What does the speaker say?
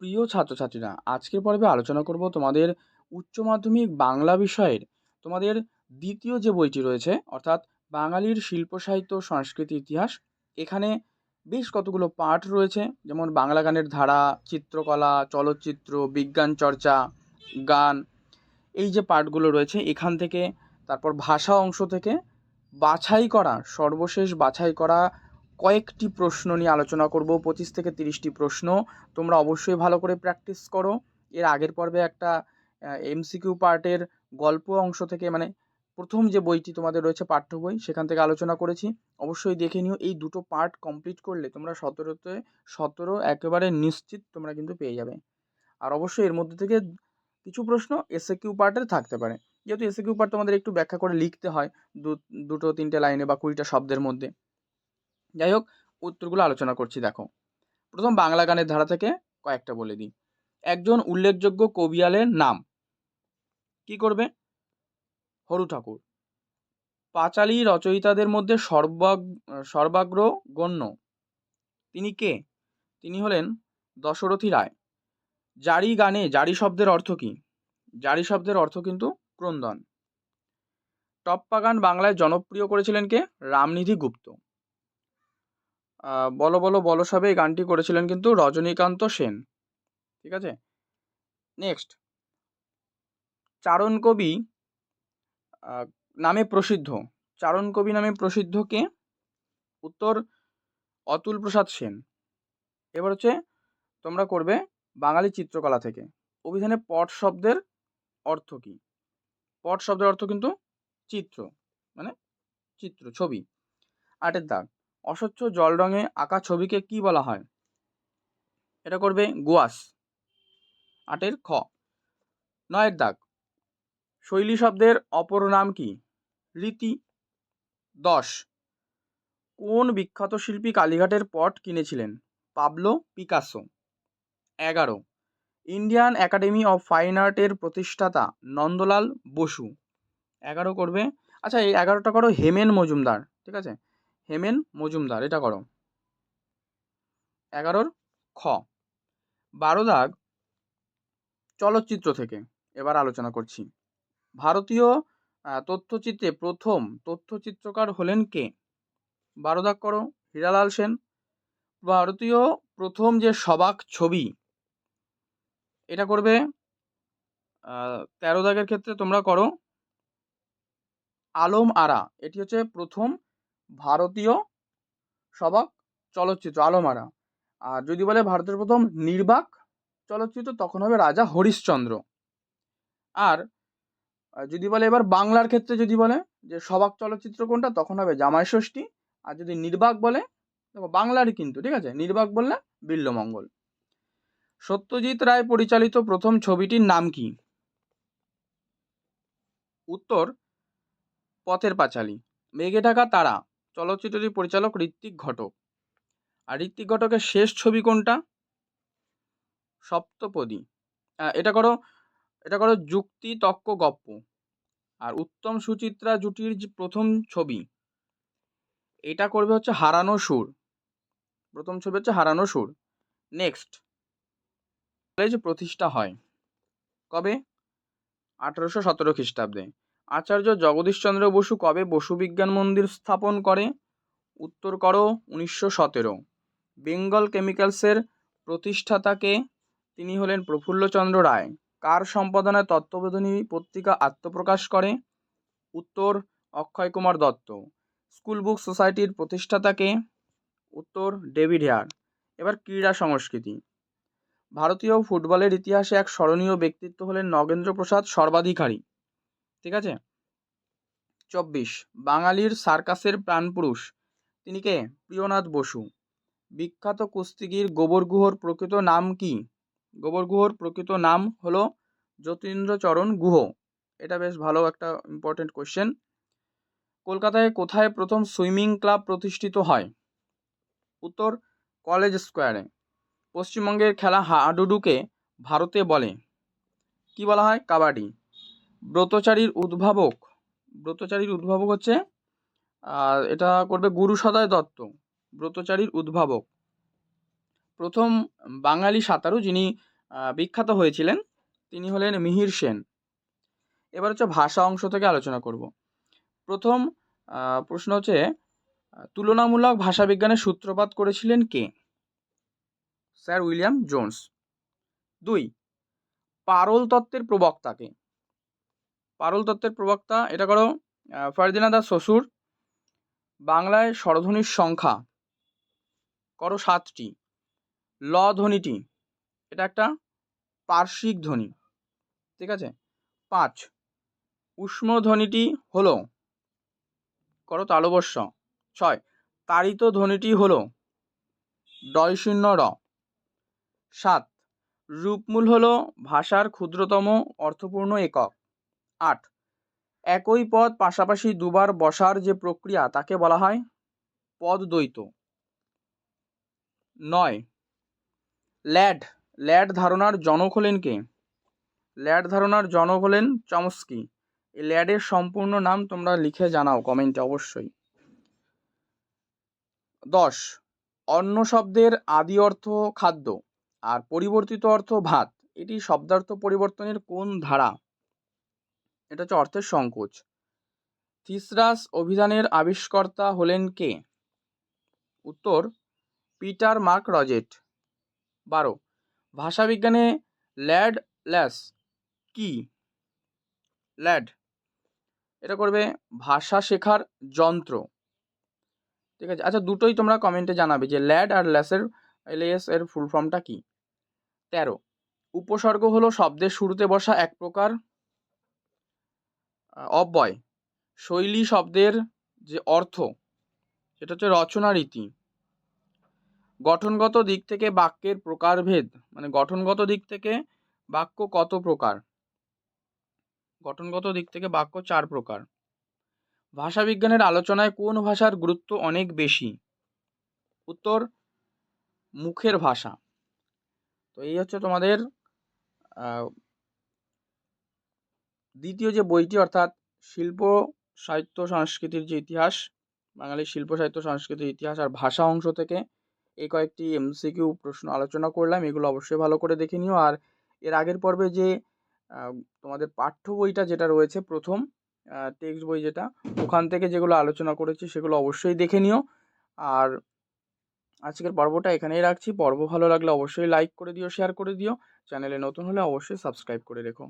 প্রিয় ছাত্রছাত্রীরা, আজকের পর্বে আলোচনা করব তোমাদের উচ্চ মাধ্যমিক বাংলা বিষয়ের তোমাদের দ্বিতীয় যে বইটি রয়েছে, অর্থাৎ বাঙালির শিল্প সাহিত্য সংস্কৃতি ইতিহাস। এখানে বেশ কতগুলো পাঠ রয়েছে, যেমন বাংলা গানের ধারা, চিত্রকলা, চলচ্চিত্র, বিজ্ঞান চর্চা, গান। এই যে পাঠগুলো রয়েছে এখান থেকে, তারপর ভাষা অংশ থেকে সর্বশেষ বাছাই করা কয়েকটি প্রশ্ন নিয়ে আলোচনা করব। 25 থেকে 30টি প্রশ্ন। তোমরা অবশ্যই ভালো করে প্র্যাকটিস করো। এর আগের পর্বে একটা এমসিকিউ পার্টের গল্প অংশ থেকে, মানে প্রথম যে বইটি তোমাদের রয়েছে পাঠ্য বই, সেখান থেকে আলোচনা করেছি। অবশ্যই দেখে নিও। এই দুটো পার্ট কমপ্লিট করলে তোমরা 17 একেবারে নিশ্চিত তোমরা কিন্তু পেয়ে যাবে। আর অবশ্যই এর মধ্যে থেকে কিছু প্রশ্ন এসএকিউ পার্টের থাকতে পারে, যেহেতু এসএকিউ পার্ট তোমাদের একটু ব্যাখ্যা করে লিখতে হয় দুটো তিনটে লাইনে বা 20টা শব্দের মধ্যে। যাই হোক, উত্তরগুলো আলোচনা করছি। দেখো, প্রথম বাংলা গানের ধারা থেকে কয়েকটা বলে দিই। একজন উল্লেখযোগ্য কবিয়ালের নাম কি করবে? হরু ঠাকুর। পাঁচালী রচয়িতাদের মধ্যে সর্বাগ্রগণ্য তিনি কে? তিনি হলেন দশরথী রায়। জারি শব্দের অর্থ কি? জারি শব্দের অর্থ কিন্তু ক্রন্দন। টপ্পা গান বাংলায় জনপ্রিয় করেছিলেন কে? রামনিধি গুপ্ত। বলো বলো বলো সবে এই গানটি করেছিলেন কিন্তু রজনীকান্ত সেন। ঠিক আছে, নেক্সট। চারণ কবি নামে প্রসিদ্ধ কে? উত্তর অতুল প্রসাদ সেন। এবার হচ্ছে তোমরা করবে বাঙালি চিত্রকলা থেকে। অভিধানে পট শব্দের অর্থ কি? পট শব্দের অর্থ কিন্তু চিত্র, মানে চিত্র, ছবি। 8 দাগ, অস্বচ্ছ জল রঙে আঁকা ছবিকে কি বলা হয়? এটা করবে গুয়াস। 8 খ। 9 দাগ, শৈলী শব্দের অপর নাম কি? রীতি। 10, কোন বিখ্যাত শিল্পী কালীঘাটের পট কিনেছিলেন? Pablo Picasso. 11, Indian academy of fine আর্টের প্রতিষ্ঠাতা নন্দলাল বসু। 11 করবে। আচ্ছা, এই 11টা করো হেমেন মজুমদার। ঠিক আছে, হেমেন মজুমদার, এটা করো 11 খ। 12 দাগ, চলচ্চিত্র থেকে এবার আলোচনা করছি। ভারতীয় তথ্যচিত্রে প্রথম তথ্যচিত্রকার হলেন কে? 12 দাগ করো হীরালাল সেন। ভারতীয় প্রথম যে সবাক ছবি, এটা করবে 13 দাগের ক্ষেত্রে তোমরা করো আলম আরা। এটি হচ্ছে প্রথম ভারতীয় সবাক চলচ্চিত্র, আলম আরা। আর যদি বলে ভারতের প্রথম নির্বাক চলচ্চিত্র, তখন হবে রাজা হরিশ্চন্দ্র। আর যদি বলে এবার বাংলার ক্ষেত্রে, যদি বলে যে সবাক চলচ্চিত্র কোনটা, তখন হবে জামাই ষষ্ঠী। আর যদি নির্বাক বলে, দেখো বাংলারই কিন্তু, ঠিক আছে, নির্বাক বললে বিল্লমঙ্গল। সত্যজিৎ রায় পরিচালিত প্রথম ছবিটির নাম কি? উত্তর পথের পাঁচালী। মেঘে ঢাকা তারা চলচ্চিত্রটির পরিচালক ঋত্বিক ঘটক। আর ঋত্বিক ঘটকের শেষ ছবি কোনটা? সপ্তপদী। এটা করো যুক্তি তক্ক গপ্প। আর উত্তম সুচিত্রা জুটির যে প্রথম ছবি, এটা করবে হচ্ছে হারানো সুর। প্রথম ছবি হচ্ছে হারানো সুর। নেক্সট, কলেজ প্রতিষ্ঠা হয় কবে? 1817 খ্রিস্টাব্দে। আচার্য জগদীশচন্দ্র বসু কবে বসু বিজ্ঞান মন্দির স্থাপন করে? উত্তর করো 1917। বেঙ্গল কেমিক্যালসের প্রতিষ্ঠাতাকে? তিনি হলেন প্রফুল্লচন্দ্র রায়। কার সম্পাদনায় তত্ত্ববোধিনী পত্রিকা আত্মপ্রকাশ করে? উত্তর অক্ষয় কুমার দত্ত। স্কুল বুক সোসাইটির প্রতিষ্ঠাতাকে? উত্তর ডেভিড হেয়ার। এবার ক্রীড়া সংস্কৃতি। ভারতীয় ফুটবলের ইতিহাসে এক স্মরণীয় ব্যক্তিত্ব হলেন নগেন্দ্র প্রসাদ সর্বাধিকারী। ঠিক আছে। 24, বাঙালির সার্কাসের প্রাণপুরুষ তিনি কে? প্রিয়নাথ বসু। বিখ্যাত কুস্তিগীর গোবর গুহর প্রকৃত নাম কি? গোবর গুহর প্রকৃত নাম হলো যতীন্দ্রচরণ গুহ। এটা বেশ ভালো একটা ইম্পর্টেন্ট কোশ্চেন। কলকাতায় কোথায় প্রথম সুইমিং ক্লাব প্রতিষ্ঠিত হয়? উত্তর কলেজ স্কোয়ারে। পশ্চিমবঙ্গের খেলা হাডুডুকে ভারতে বলে কি বলা হয়? কাবাডি। ব্রতচারীর উদ্ভাবক হচ্ছে এটা করবে গুরু সদয় দত্ত। ব্রতচারীর উদ্ভাবক। প্রথম বাঙালি সাঁতারু যিনি বিখ্যাত হয়েছিলেন তিনি হলেন মিহির সেন। এবার হচ্ছে ভাষা অংশ থেকে আলোচনা করব। প্রথম প্রশ্ন হচ্ছে তুলনামূলক ভাষাবিজ্ঞানের সূত্রপাত করেছিলেন কে? Sir William Jones. 2, পারল তত্ত্বের প্রবক্তা কে? পারল তত্ত্বের প্রবক্তা, এটা করো ফার্দিনান্দ শ্বশুর। বাংলায় স্বরধ্বনির সংখ্যা করো 7টি। ল ধ্বনিটি এটা একটা পার্শ্বিক ধ্বনি, ঠিক আছে। 5, উষ্ম ধ্বনিটি হলো করো তালবস্য। 6, তাড়িত ধ্বনিটি হলো ডয় শূন্য র। 7, রূপমূল হলো ভাষার ক্ষুদ্রতম অর্থপূর্ণ একক। 8, একই পদ পাশাপাশি দুবার বসার যে প্রক্রিয়া তাকে বলা হয় পদ দ্বৈত। 9, ল্যাড ধারণার জনক হলেন কে? ল্যাড ধারণার জনক হলেন চমস্কি। এই ল্যাডের সম্পূর্ণ নাম তোমরা লিখে জানাও কমেন্টে অবশ্যই। 10, অন্ন শব্দের আদি অর্থ খাদ্য আর পরিবর্তিত অর্থ ভাত, এটি শব্দার্থ পরিবর্তনের কোন ধারা? এটা হচ্ছে অর্থের সংকোচ। থিসরাস অভিধানের আবিষ্কর্তা হলেন কে? উত্তর পিটার মার্ক রজেট। 12, ভাষাবিজ্ঞানে ল্যাস কি? ল্যাড এটা করবে ভাষা শেখার যন্ত্র, ঠিক আছে। আচ্ছা, দুটোই তোমরা কমেন্টে জানাবে যে ল্যাড আর LAS এর ফুল ফর্মটা কি। 13, উপসর্গ হলো শব্দের শুরুতে বসা এক প্রকার অব্যয়। শৈলী শব্দের যে অর্থ সেটা হচ্ছে রচনা রীতি। গঠনগত দিক থেকে বাক্যের প্রকারভেদ, মানে গঠনগত দিক থেকে বাক্য কত প্রকার? গঠনগত দিক থেকে বাক্য 4 প্রকার। ভাষাবিজ্ঞানের আলোচনায় কোন ভাষার গুরুত্ব অনেক বেশি? উত্তর মুখের ভাষা। তো এই হচ্ছে তোমাদের দ্বিতীয় যে বইটি, অর্থাৎ শিল্প সাহিত্য সংস্কৃতির যে ইতিহাস, বাঙালির শিল্প সাহিত্য সংস্কৃতির ইতিহাস আর ভাষা অংশ থেকে এই কয়েকটি MCQ প্রশ্ন আলোচনা করলাম, এগুলো অবশ্যই ভালো করে দেখে নিও। আর এর আগের পর্বে যে তোমাদের পাঠ্য বইটা যেটা রয়েছে, প্রথম টেক্সট বই যেটা, ওখান থেকে যেগুলো আলোচনা করেছি সেগুলো অবশ্যই দেখে নিও। আর আজকের পর্বটা এখানেই রাখছি। পর্ব ভালো লাগলে অবশ্যই লাইক করে দিও, শেয়ার করে দিও। চ্যানেলে নতুন হলে অবশ্যই সাবস্ক্রাইব করে রেখো।